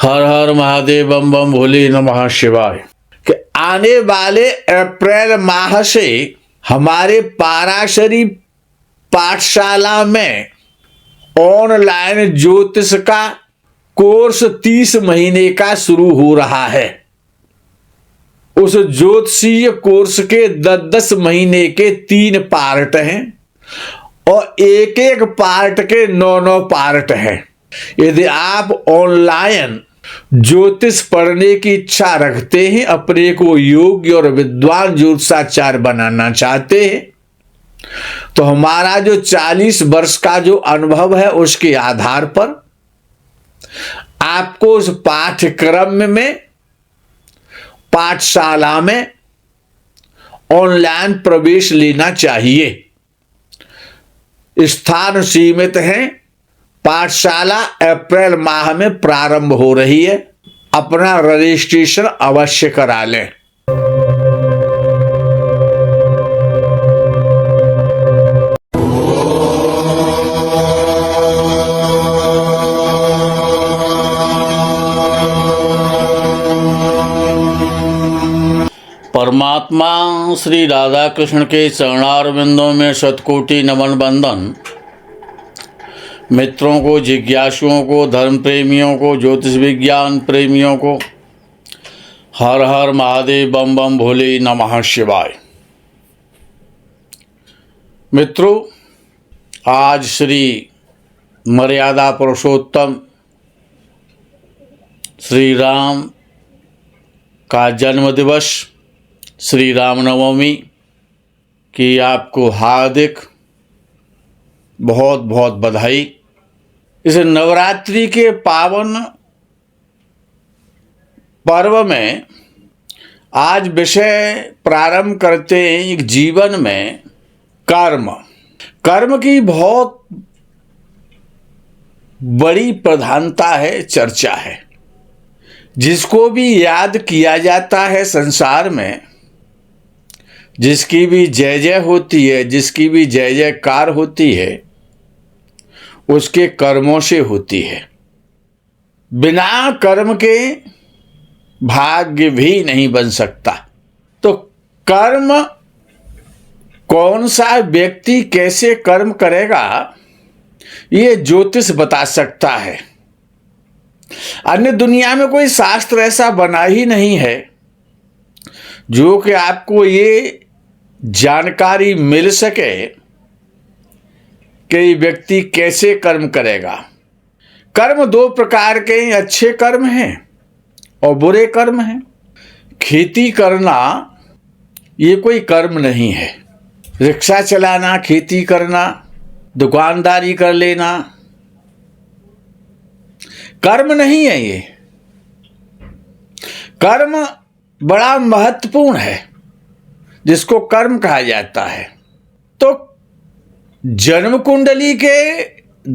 हर हर महादेव बम बम भोले नमः शिवाय। कि आने वाले अप्रैल माह से हमारे पाराशरी पाठशाला में ऑनलाइन ज्योतिष का कोर्स 30 महीने का शुरू हो रहा है। उस ज्योतिषीय कोर्स के 10-10 महीने के 3 पार्ट हैं और एक एक पार्ट के 9-9 पार्ट हैं। यदि आप ऑनलाइन ज्योतिष पढ़ने की इच्छा रखते हैं, अपने को योग्य और विद्वान ज्योतिषाचार्य बनाना चाहते हैं, तो हमारा जो 40 वर्ष का जो अनुभव है उसके आधार पर आपको उस पाठ्यक्रम में पाठशाला में ऑनलाइन प्रवेश लेना चाहिए। स्थान सीमित है। पाठशाला अप्रैल माह में प्रारंभ हो रही है। अपना रजिस्ट्रेशन अवश्य करा लें। परमात्मा श्री राधा कृष्ण के चरणारविंदों में शतकोटि नमन बंदन। मित्रों को, जिज्ञासुओं को, धर्म प्रेमियों को, ज्योतिष विज्ञान प्रेमियों को हर हर महादेव बम बम भोले नमः शिवाय। मित्रों, आज श्री मर्यादा पुरुषोत्तम श्री राम का जन्म दिवस, श्री रामनवमी की आपको हार्दिक बहुत बहुत बधाई। इस नवरात्रि के पावन पर्व में आज विषय प्रारंभ करते हैं। एक जीवन में कर्म की बहुत बड़ी प्रधानता है, चर्चा है। जिसको भी याद किया जाता है संसार में, जिसकी भी जय जय होती है, जिसकी भी जय जयकार होती है, उसके कर्मों से होती है। बिना कर्म के भाग्य भी नहीं बन सकता। तो कर्म, कौन सा व्यक्ति कैसे कर्म करेगा, ये ज्योतिष बता सकता है। अन्य दुनिया में कोई शास्त्र ऐसा बना ही नहीं है जो कि आपको ये जानकारी मिल सके कि व्यक्ति कैसे कर्म करेगा। कर्म 2 प्रकार के, अच्छे कर्म हैं और बुरे कर्म हैं। खेती करना ये कोई कर्म नहीं है। रिक्शा चलाना खेती करना, दुकानदारी कर लेना कर्म नहीं है। ये कर्म बड़ा महत्वपूर्ण है, जिसको कर्म कहा जाता है। तो जन्म कुंडली के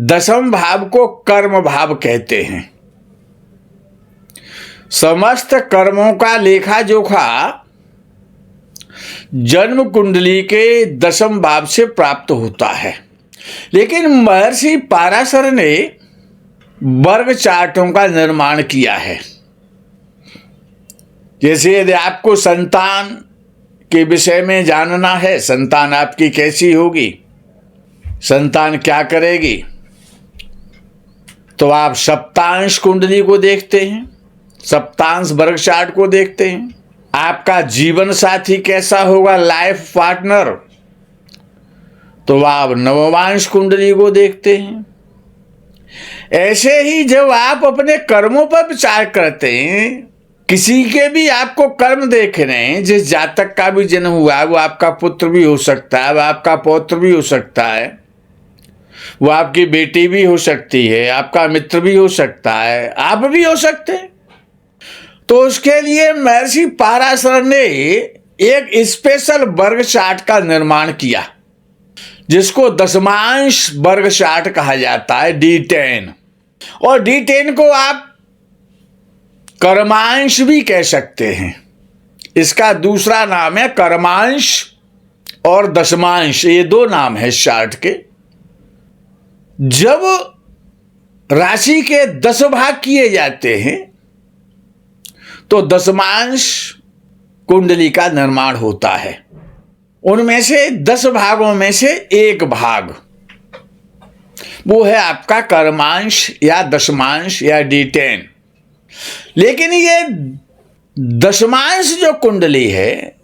10वें भाव को कर्म भाव कहते हैं। समस्त कर्मों का लेखा जोखा जन्म कुंडली के 10वें भाव से प्राप्त होता है। लेकिन महर्षि पाराशर ने वर्ग चार्टों का निर्माण किया है। जैसे यदि आपको संतान के विषय में जानना है, संतान आपकी कैसी होगी, संतान क्या करेगी, तो आप सप्तांश कुंडली को देखते हैं, सप्तांश वर्ग चार्ट को देखते हैं। आपका जीवन साथी कैसा होगा, लाइफ पार्टनर, तो आप नवमांश कुंडली को देखते हैं। ऐसे ही जब आप अपने कर्मों पर विचार करते हैं, किसी के भी आपको कर्म देख रहे हैं, जिस जातक का भी जन्म हुआ है, वो आपका पुत्र भी हो सकता है, वो आपका पौत्र भी हो सकता है, वो आपकी बेटी भी हो सकती है, आपका मित्र भी हो सकता है, आप भी हो सकते हैं। तो उसके लिए महर्षि पाराशर ने एक स्पेशल वर्ग चार्ट का निर्माण किया, जिसको दशमांश वर्ग चार्ट कहा जाता है, D10। और D10 को आप कर्मांश भी कह सकते हैं। इसका दूसरा नाम है कर्मांश और दशमांश, ये 2 नाम है इस चार्ट के। जब राशि के 10 भाग किए जाते हैं तो दशमांश कुंडली का निर्माण होता है। उनमें से 10 भागों में से एक भाग वो है आपका कर्मांश या दशमांश या D10। लेकिन ये दशमांश जो कुंडली है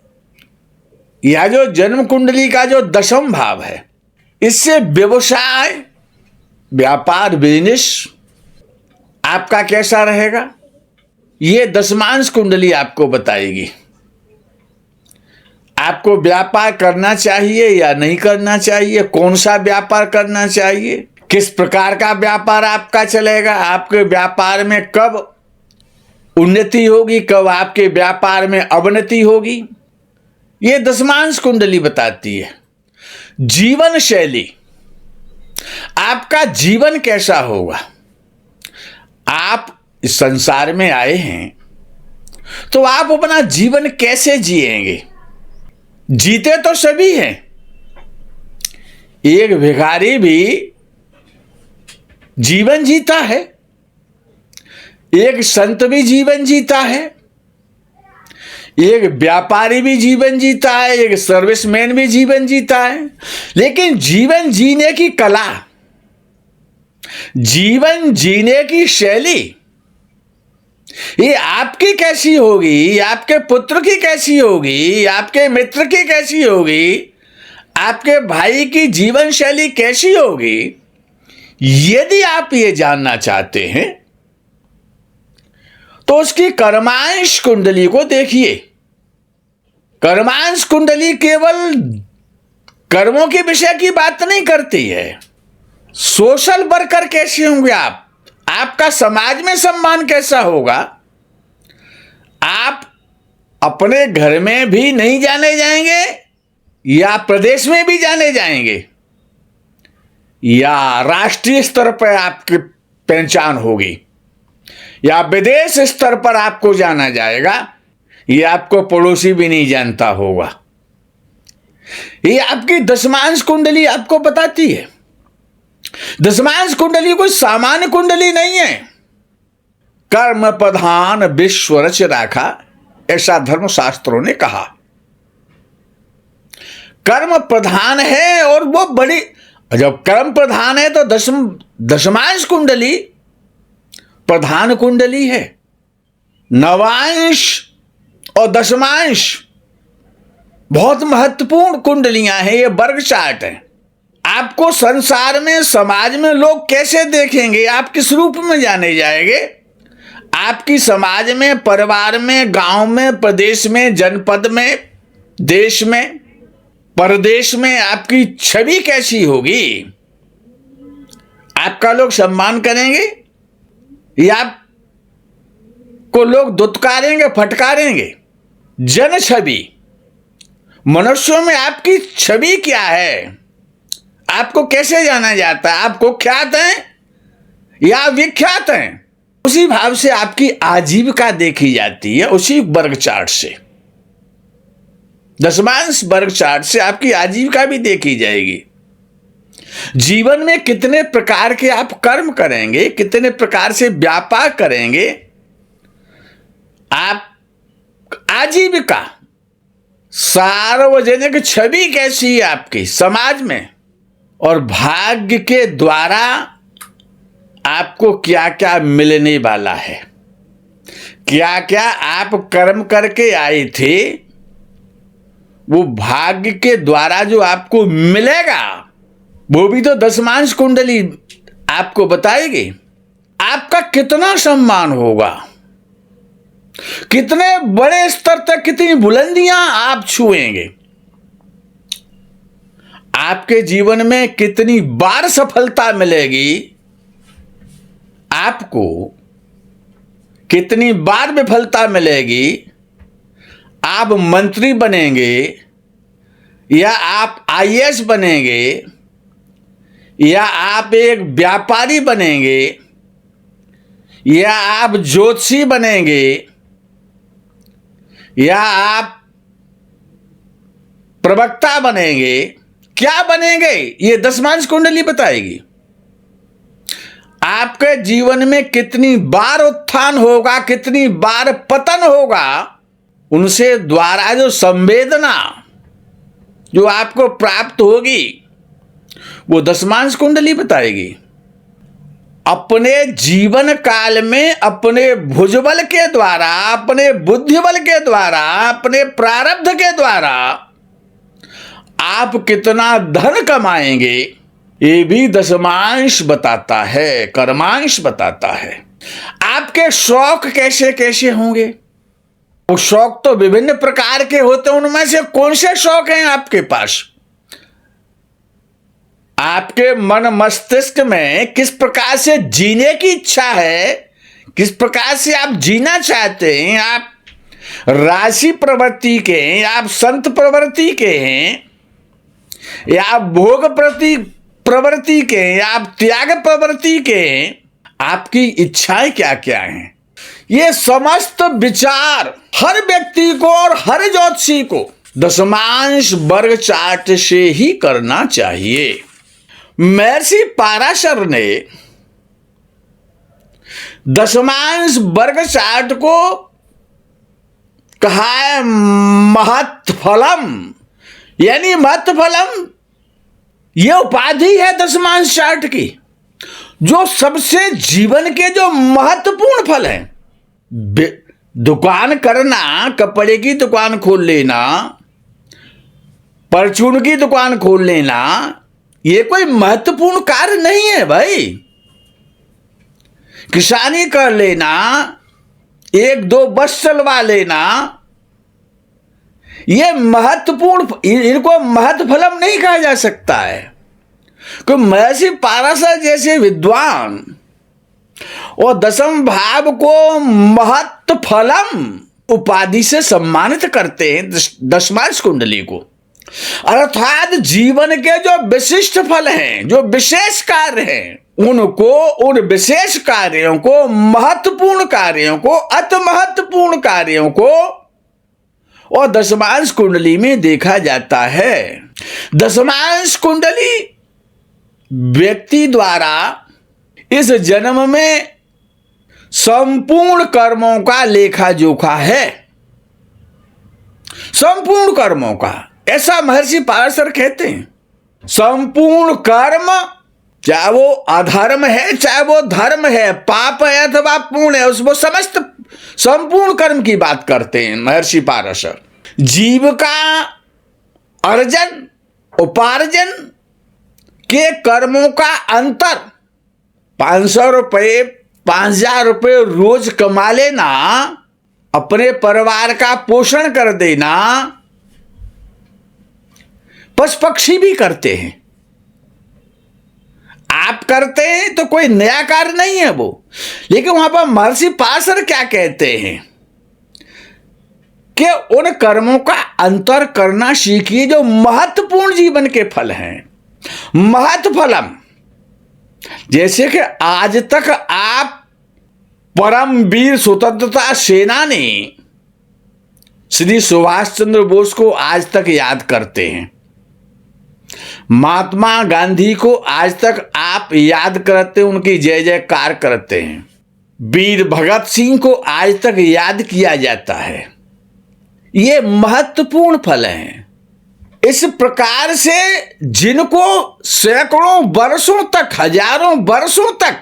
या जो जन्म कुंडली का जो 10वां भाव है, इससे व्यवसाय, व्यापार, बिजनेस आपका कैसा रहेगा, ये दशमांश कुंडली आपको बताएगी। आपको व्यापार करना चाहिए या नहीं करना चाहिए, कौन सा व्यापार करना चाहिए, किस प्रकार का व्यापार आपका चलेगा, आपके व्यापार में कब उन्नति होगी, कब आपके व्यापार में अवनति होगी, ये दशमांश कुंडली बताती है। जीवन शैली, आपका जीवन कैसा होगा। आप इस संसार में आए हैं तो आप अपना जीवन कैसे जिएंगे। जीते तो सभी हैं, एक भिखारी भी जीवन जीता है, एक संत भी जीवन जीता है, एक व्यापारी भी जीवन जीता है, एक सर्विसमैन भी जीवन जीता है। लेकिन जीवन जीने की कला, जीवन जीने की शैली, ये आपकी कैसी होगी, आपके पुत्र की कैसी होगी, आपके मित्र की कैसी होगी, आपके भाई की जीवन शैली कैसी होगी, यदि आप ये जानना चाहते हैं तो उसकी कर्मांश कुंडली को देखिए। कर्मांश कुंडली केवल कर्मों के विषय की बात नहीं करती है। सोशल वर्कर कैसे होंगे आप, आपका समाज में सम्मान कैसा होगा, आप अपने घर में भी नहीं जाने जाएंगे या प्रदेश में भी जाने जाएंगे या राष्ट्रीय स्तर पर आपकी पहचान होगी या विदेश स्तर पर आपको जाना जाएगा, ये आपको पड़ोसी भी नहीं जानता होगा। ये आपकी दशमांश कुंडली आपको बताती है। दशमांश कुंडली कोई सामान्य कुंडली नहीं है। कर्म प्रधान विश्व रच राखा, ऐसा धर्मशास्त्रों ने कहा। कर्म प्रधान है और वो बड़ी, जब कर्म प्रधान है तो दशमांश कुंडली प्रधान कुंडली है। नवांश और दशमांश बहुत महत्वपूर्ण कुंडलियां हैं, ये वर्ग चार्ट है। आपको संसार में, समाज में लोग कैसे देखेंगे, आप किस रूप में जाने जाएंगे, आपकी समाज में, परिवार में, गांव में, प्रदेश में, जनपद में, देश में, परदेश में आपकी छवि कैसी होगी। आपका लोग सम्मान करेंगे या आपको लोग दुत्कारेंगे, फटकारेंगे। जन छवि, मनुष्यों में आपकी छवि क्या है, आपको कैसे जाना जाता है, आप कुख्यात हैं या विख्यात हैं, उसी भाव से आपकी आजीविका देखी जाती है। उसी वर्ग चार्ट से, दशमांश वर्ग चार्ट से आपकी आजीविका भी देखी जाएगी। जीवन में कितने प्रकार के आप कर्म करेंगे, कितने प्रकार से व्यापार करेंगे, आप आजीविका, सार्वजनिक छवि कैसी है आपकी समाज में, और भाग्य के द्वारा आपको क्या क्या मिलने वाला है, क्या क्या आप कर्म करके आए थे, वो भाग्य के द्वारा जो आपको मिलेगा वो भी तो दशमांश कुंडली आपको बताएगी। आपका कितना सम्मान होगा, कितने बड़े स्तर तक, कितनी बुलंदियां आप छुएंगे, आपके जीवन में कितनी बार सफलता मिलेगी, आपको कितनी बार विफलता मिलेगी, आप मंत्री बनेंगे या आप आईएएस बनेंगे या आप एक व्यापारी बनेंगे या आप ज्योतिषी बनेंगे या आप प्रवक्ता बनेंगे, क्या बनेंगे, ये दशमांश कुंडली बताएगी। आपके जीवन में कितनी बार उत्थान होगा, कितनी बार पतन होगा, उनसे द्वारा जो संवेदना जो आपको प्राप्त होगी वो दशमांश कुंडली बताएगी। अपने जीवन काल में अपने भुजबल के द्वारा, अपने बुद्धिबल के द्वारा, अपने प्रारब्ध के द्वारा आप कितना धन कमाएंगे ये भी दशमांश बताता है, कर्मांश बताता है। आपके शौक कैसे कैसे होंगे, वो शौक तो विभिन्न प्रकार के होते हैं। उनमें से कौन से शौक हैं आपके पास? आपके मन मस्तिष्क में किस प्रकार से जीने की इच्छा है, किस प्रकार से आप जीना चाहते हैं? आप राशि प्रवृत्ति के हैं या आप संत प्रवृत्ति के हैं या आप भोग प्रवृत्ति के हैं या आप त्याग प्रवृत्ति के हैं? आपकी इच्छाएं क्या क्या हैं? ये समस्त विचार हर व्यक्ति को और हर ज्योतिषी को दशमांश वर्ग चार्ट से ही करना चाहिए। महर्षि पाराशर ने दशमांश वर्ग चार्ट को कहा है महत्फलम, यानी महत्फलम यह उपाधि है दशमांश चार्ट की, जो सबसे जीवन के जो महत्वपूर्ण फल हैं। दुकान करना, कपड़े की दुकान खोल लेना, परचून की दुकान खोल लेना, ये कोई महत्वपूर्ण कार्य नहीं है भाई। किसानी कर लेना, एक दो बस चलवा लेना, ये महत्वपूर्ण, इनको महत्वफलम नहीं कहा जा सकता है। कि महर्षि पाराशर जैसे विद्वान और दशम भाव को महत्वफलम उपाधि से सम्मानित करते हैं दशमांश कुंडली को, अर्थात जीवन के जो विशिष्ट फल हैं, जो विशेष कार्य हैं, उनको, उन विशेष कार्यों को, महत्वपूर्ण कार्यों को, अति महत्वपूर्ण कार्यों को और दशमांश कुंडली में देखा जाता है। दशमांश कुंडली व्यक्ति द्वारा इस जन्म में संपूर्ण कर्मों का लेखा जोखा है, संपूर्ण कर्मों का, ऐसा महर्षि पाराशर कहते हैं। संपूर्ण कर्म, चाहे वो अधर्म है चाहे वो धर्म है, पाप है अथवा पुण्य है, उसको समस्त संपूर्ण कर्म की बात करते हैं महर्षि पाराशर। जीव का अर्जन उपार्जन के कर्मों का अंतर, 500 रुपये 5000 रुपये रोज कमा लेना, अपने परिवार का पोषण कर देना, पशु पक्षी भी करते हैं। आप करते हैं तो कोई नया कार्य नहीं है वो। लेकिन वहां पर महर्षि पाराशर क्या कहते हैं कि उन कर्मों का अंतर करना सीखिए जो महत्वपूर्ण जीवन के फल हैं। महत्वफलम, जैसे कि आज तक आप परमवीर स्वतंत्रता सेनानी श्री सुभाष चंद्र बोस को आज तक याद करते हैं, महात्मा गांधी को आज तक आप याद करते हैं, उनकी जय जयकार करते हैं, वीर भगत सिंह को आज तक याद किया जाता है। ये महत्वपूर्ण फल हैं। इस प्रकार से जिनको सैकड़ों वर्षों तक, हजारों वर्षों तक,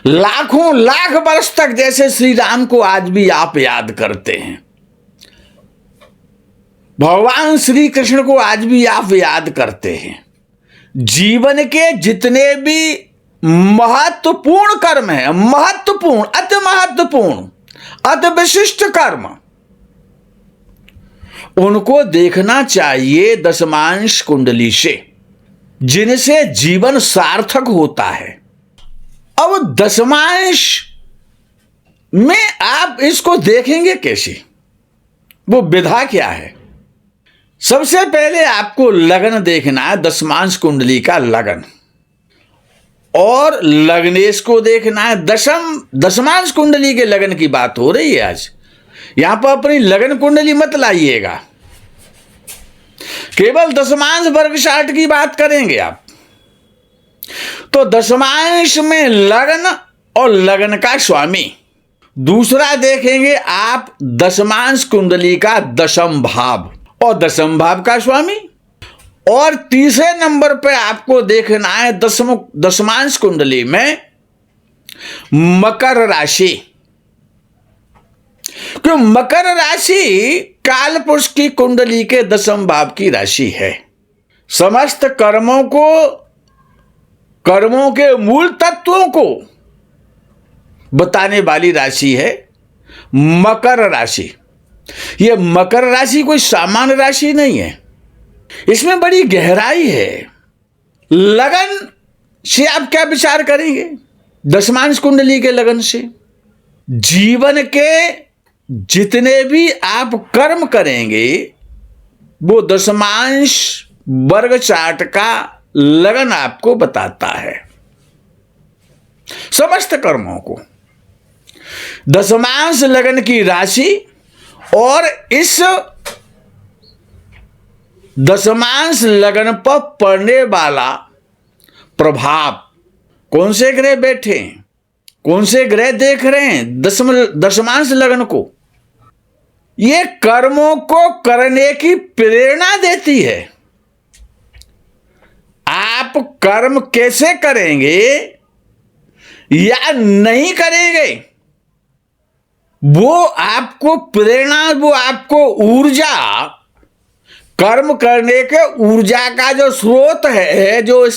लाखों लाख वर्ष तक, जैसे श्री राम को आज भी आप याद करते हैं, भगवान श्री कृष्ण को आज भी आप याद करते हैं। जीवन के जितने भी महत्वपूर्ण कर्म हैं, महत्वपूर्ण, अति महत्वपूर्ण, अति विशिष्ट कर्म, उनको देखना चाहिए दशमांश कुंडली से, जिनसे जीवन सार्थक होता है। अब दशमांश में आप इसको देखेंगे कैसे, वो विधा क्या है? सबसे पहले आपको लगन देखना है, दशमांश कुंडली का लगन, और लग्नेश को देखना है। दशमांश कुंडली के लगन की बात हो रही है आज। यहां पर अपनी लगन कुंडली मत लाइएगा, केवल दशमांश वर्ग चार्ट की बात करेंगे आप। तो दशमांश में लग्न और लग्न का स्वामी। दूसरा देखेंगे आप दशमांश कुंडली का दशम भाव और दशम भाव का स्वामी। और तीसरे नंबर पे आपको देखना है दशमांश कुंडली में मकर राशि। क्यों? मकर राशि कालपुरुष की कुंडली के दशम भाव की राशि है। समस्त कर्मों के मूल तत्वों को बताने वाली राशि है मकर राशि। यह मकर राशि कोई सामान्य राशि नहीं है, इसमें बड़ी गहराई है। लगन से आप क्या विचार करेंगे? दशमांश कुंडली के लगन से जीवन के जितने भी आप कर्म करेंगे वो दशमांश वर्ग चार्ट का लगन आपको बताता है। समस्त कर्मों को दशमांश लगन की राशि और इस दशमांश लगन पर पड़ने वाला प्रभाव, कौन से ग्रह बैठे हैं, कौन से ग्रह देख रहे हैं दशमांश लगन को, ये कर्मों को करने की प्रेरणा देती है। आप कर्म कैसे करेंगे या नहीं करेंगे, वो आपको प्रेरणा, वो आपको ऊर्जा, कर्म करने के ऊर्जा का जो स्रोत है, जो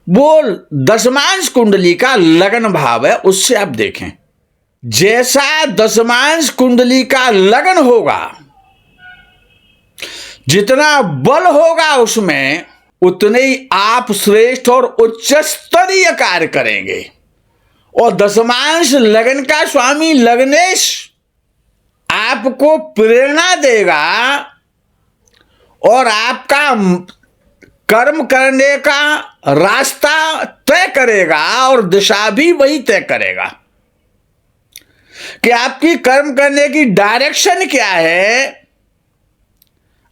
वो दशमांश कुंडली का लगन भाव है, उससे आप देखें। जैसा दशमांश कुंडली का लगन होगा, जितना बल होगा उसमें, उतने ही आप श्रेष्ठ और उच्च स्तरीय कार्य करेंगे। और दशमांश लगन का स्वामी लग्नेश आपको प्रेरणा देगा और आपका कर्म करने का रास्ता तय करेगा और दिशा भी वही तय करेगा कि आपकी कर्म करने की डायरेक्शन क्या है,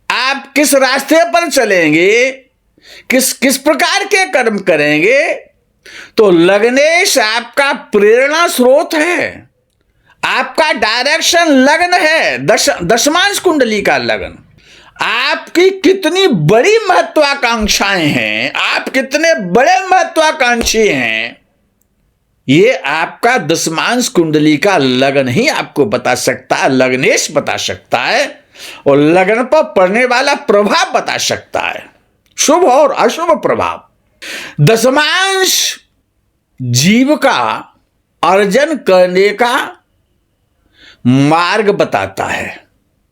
आप किस रास्ते पर चलेंगे, किस प्रकार के कर्म करेंगे। तो लग्नेश आपका प्रेरणा स्रोत है, आपका डायरेक्शन लग्न है, दशमांश कुंडली का लगन। आपकी कितनी बड़ी महत्वाकांक्षाएं हैं, आप कितने बड़े महत्वाकांक्षी हैं, ये आपका दशमांश कुंडली का लगन ही आपको बता सकता है, लग्नेश बता सकता है और लगन पर पड़ने वाला प्रभाव बता सकता है, शुभ और अशुभ प्रभाव। दशमांश जीव का अर्जन करने का मार्ग बताता है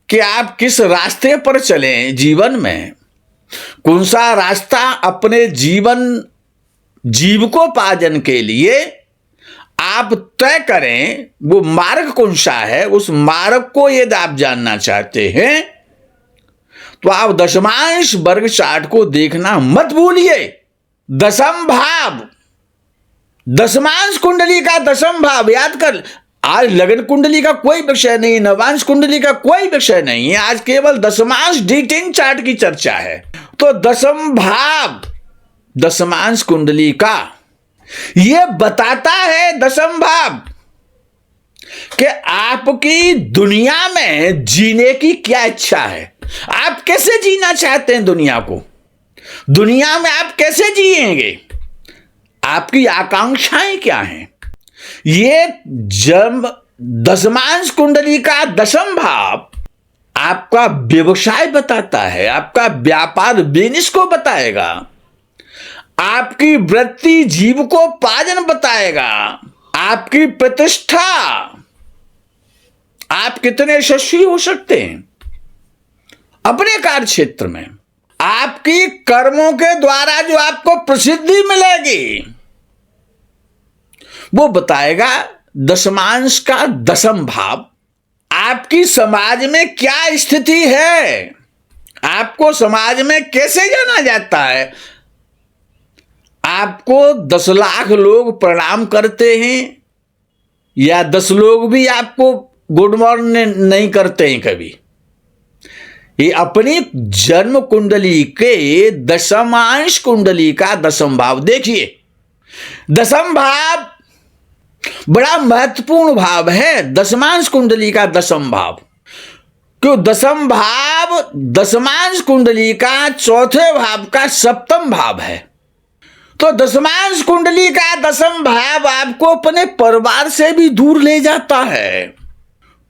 कि आप किस रास्ते पर चलें जीवन में, कौन सा रास्ता अपने जीविकोपार्जन के लिए आप तय करें, वो मार्ग कौन सा है। उस मार्ग को यदि आप जानना चाहते हैं तो आप दशमांश वर्ग चार्ट को देखना मत भूलिए। दशम भाव, दशमांश कुंडली का दशम भाव याद कर। आज लगन कुंडली का कोई विषय नहीं, नवांश कुंडली का कोई विषय नहीं है, आज केवल दशमांश D10 चार्ट की चर्चा है। तो दशम भाव दशमांश कुंडली का यह बताता है, दशम भाव, कि आपकी दुनिया में जीने की क्या इच्छा है, आप कैसे जीना चाहते हैं दुनिया को, दुनिया में आप कैसे जिएंगे, आपकी आकांक्षाएं क्या हैं। ये जब दशमांश कुंडली का दशम भाव आपका व्यवसाय बताता है, आपका व्यापार बिजनेस को बताएगा, आपकी वृत्ति जीविकोपार्जन बताएगा, आपकी प्रतिष्ठा, आप कितने यशस्वी हो सकते हैं अपने कार्य क्षेत्र में, आपकी कर्मों के द्वारा जो आपको प्रसिद्धि मिलेगी वो बताएगा दशमांश का दशम भाव। आपकी समाज में क्या स्थिति है, आपको समाज में कैसे जाना जाता है, आपको 10 लाख लोग प्रणाम करते हैं या 10 लोग भी आपको गुड मॉर्निंग नहीं करते हैं कभी, ये अपनी जन्म कुंडली के दशमांश कुंडली का दशम भाव देखिए। दशम भाव बड़ा महत्वपूर्ण भाव है, दशमांश कुंडली का दशम भाव। क्यों? दशम भाव दशमांश कुंडली का चौथे भाव का सप्तम भाव है। तो दशमांश कुंडली का दशम भाव आपको अपने परिवार से भी दूर ले जाता है।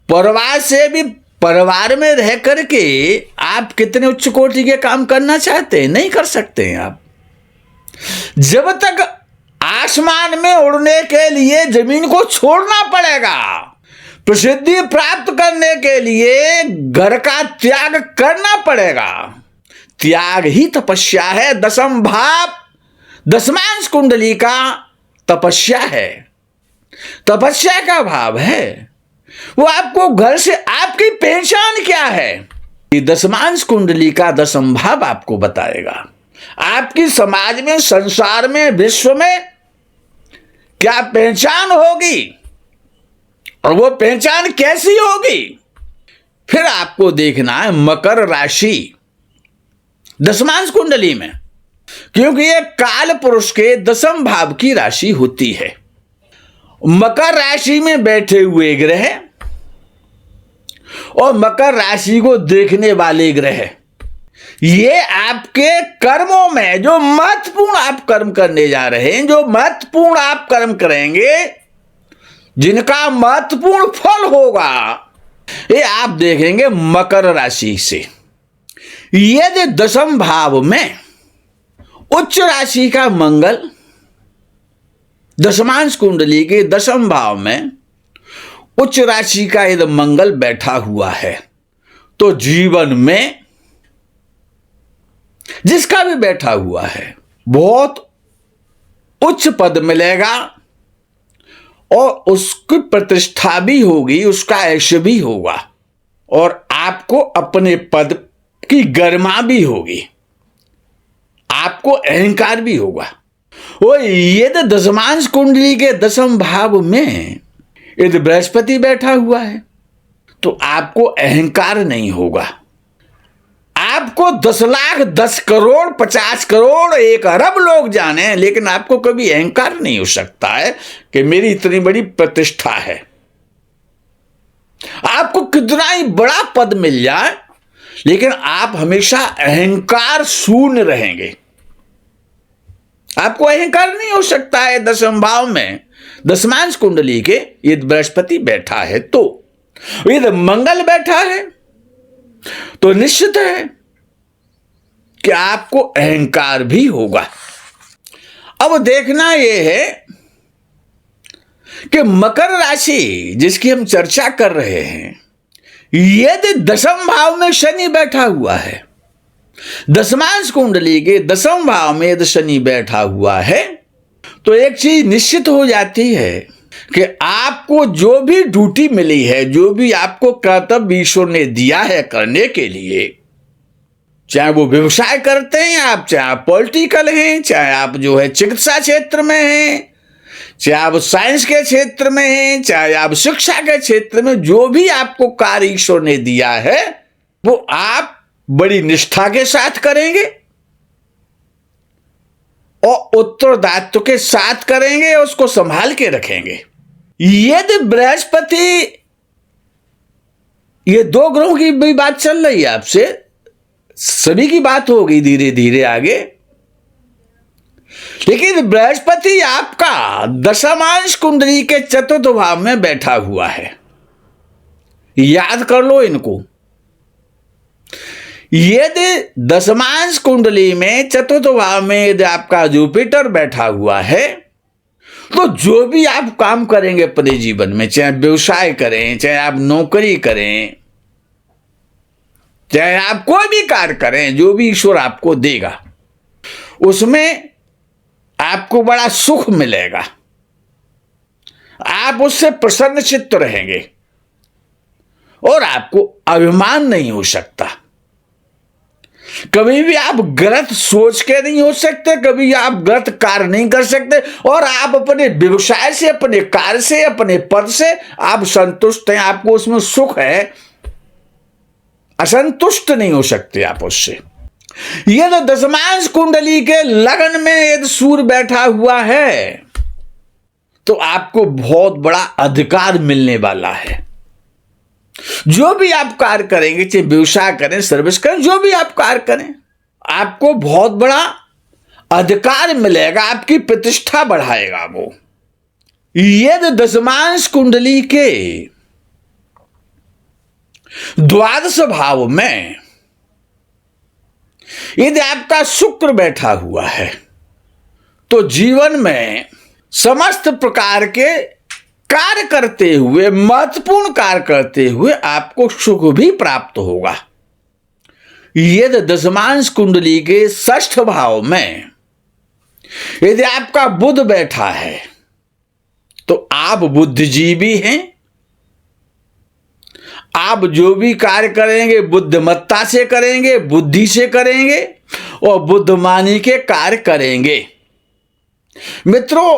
परिवार से भी, परिवार में रह करके आप कितने उच्च कोटि के काम करना चाहते हैं, नहीं कर सकते हैं आप। जब तक आसमान में उड़ने के लिए जमीन को छोड़ना पड़ेगा, प्रसिद्धि प्राप्त करने के लिए घर का त्याग करना पड़ेगा। त्याग ही तपस्या है। दशम भाव दशमांश कुंडली का तपस्या है, तपस्या का भाव है। वो आपको घर से, आपकी पहचान क्या है, ये दशमांश कुंडली का दशम भाव आपको बताएगा। आपकी समाज में, संसार में, विश्व में क्या पहचान होगी और वो पहचान कैसी होगी। फिर आपको देखना है मकर राशि दशमांश कुंडली में, क्योंकि ये काल पुरुष के दशम भाव की राशि होती है। मकर राशि में बैठे हुए ग्रह और मकर राशि को देखने वाले ग्रह, ये आपके कर्मों में जो महत्वपूर्ण आप कर्म करने जा रहे हैं, जो महत्वपूर्ण आप कर्म करेंगे, जिनका महत्वपूर्ण फल होगा, ये आप देखेंगे मकर राशि से। यदि दशम भाव में उच्च राशि का मंगल दशमांश कुंडली के दशम भाव में उच्च राशि का यदि मंगल बैठा हुआ है, तो जीवन में जिसका भी बैठा हुआ है बहुत उच्च पद मिलेगा और उसकी प्रतिष्ठा भी होगी, उसका यश भी होगा और आपको अपने पद की गरिमा भी होगी, आपको अहंकार भी होगा। वो यदि दशमांश कुंडली के दशम भाव में यदि बृहस्पति बैठा हुआ है तो आपको अहंकार नहीं होगा। आपको 10 लाख, 10 करोड़, 50 करोड़, 1 अरब लोग जाने, लेकिन आपको कभी अहंकार नहीं हो सकता है कि मेरी इतनी बड़ी प्रतिष्ठा है। आपको कितना ही बड़ा पद मिल जाए, लेकिन आप हमेशा अहंकार शून्य रहेंगे। आपको अहंकार नहीं हो सकता है दशम भाव में दशमांश कुंडली के यदि बृहस्पति बैठा है। तो यदि मंगल बैठा है तो निश्चित है कि आपको अहंकार भी होगा। अब देखना यह है कि मकर राशि जिसकी हम चर्चा कर रहे हैं, यदि दशम भाव में शनि बैठा हुआ है, दशमांश कुंडली के दशम भाव में यदि शनि बैठा हुआ है, तो एक चीज निश्चित हो जाती है कि आपको जो भी ड्यूटी मिली है, जो भी आपको कर्तव्य ईश्वर ने दिया है करने के लिए, चाहे वो व्यवसाय करते हैं आप, चाहे आप पॉलिटिकल हैं, चाहे आप जो है चिकित्सा क्षेत्र में हैं, चाहे आप साइंस के क्षेत्र में हैं, चाहे आप शिक्षा के क्षेत्र में, जो भी आपको कार्य ईश्वर ने दिया है वो आप बड़ी निष्ठा के साथ करेंगे और उत्तरदायित्व के साथ करेंगे, उसको संभाल के रखेंगे। यदि बृहस्पति, ये 2 ग्रहों की भी बात चल रही है आपसे, सभी की बात होगी धीरे धीरे आगे, लेकिन बृहस्पति आपका दशमांश कुंडली के चतुर्थ भाव में बैठा हुआ है। याद कर लो इनको। यदि दशमांश कुंडली में चतुर्थ भाव में यदि आपका जुपिटर बैठा हुआ है, तो जो भी आप काम करेंगे अपने जीवन में, चाहे व्यवसाय करें, चाहे आप नौकरी करें, चाहे आप कोई भी कार्य करें, जो भी ईश्वर आपको देगा उसमें आपको बड़ा सुख मिलेगा, आप उससे प्रसन्न चित्त रहेंगे और आपको अभिमान नहीं हो सकता। कभी भी आप गलत सोच के नहीं हो सकते, कभी आप गलत कार्य नहीं कर सकते, और आप अपने व्यवसाय से, अपने कार्य से, अपने पद से आप संतुष्ट हैं, आपको उसमें सुख है, असंतुष्ट नहीं हो सकते आप उससे। यदि दशमांश कुंडली के लगन में यदि सूर्य बैठा हुआ है तो आपको बहुत बड़ा अधिकार मिलने वाला है। जो भी आप कार्य करेंगे, चाहे व्यवसाय करें, सर्विस करें, जो भी आप कार्य करें, आपको बहुत बड़ा अधिकार मिलेगा, आपकी प्रतिष्ठा बढ़ाएगा वो। यदि दशमांश कुंडली के द्वादश भाव में यदि आपका शुक्र बैठा हुआ है तो जीवन में समस्त प्रकार के कार्य करते हुए, महत्वपूर्ण कार्य करते हुए आपको सुख भी प्राप्त होगा। यदि दशमांश कुंडली के षष्ठ भाव में यदि आपका बुध बैठा है तो आप बुद्धिजीवी हैं। आप जो भी कार्य करेंगे बुद्धिमत्ता से करेंगे, बुद्धि से करेंगे और बुद्धिमानी के कार्य करेंगे। मित्रों,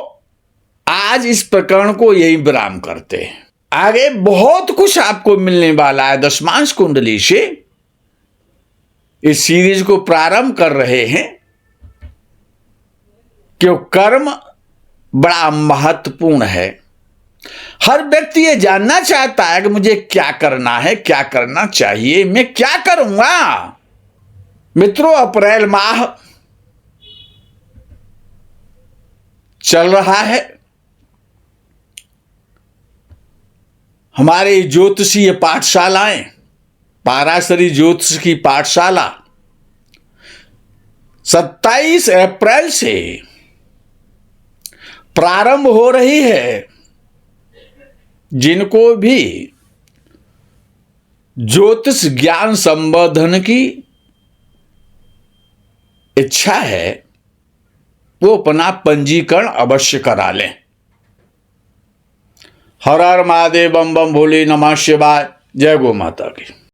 आज इस प्रकरण को यही विराम करते हैं। आगे बहुत कुछ आपको मिलने वाला है दशमांश कुंडली से। इस सीरीज को प्रारंभ कर रहे हैं क्योंकि कर्म बड़ा महत्वपूर्ण है। हर व्यक्ति ये जानना चाहता है कि मुझे क्या करना है, क्या करना चाहिए, मैं क्या करूंगा। मित्रों, अप्रैल माह चल रहा है। हमारे ज्योतिषीय पाठशालाएं, पाराशरी ज्योतिष की पाठशाला 27 अप्रैल से प्रारंभ हो रही है। जिनको भी ज्योतिष ज्ञान संवर्धन की इच्छा है वो अपना पंजीकरण अवश्य करा लें। हर हर महादेव, बम बम भोले, नमः शिवाय। जय गौ माता की।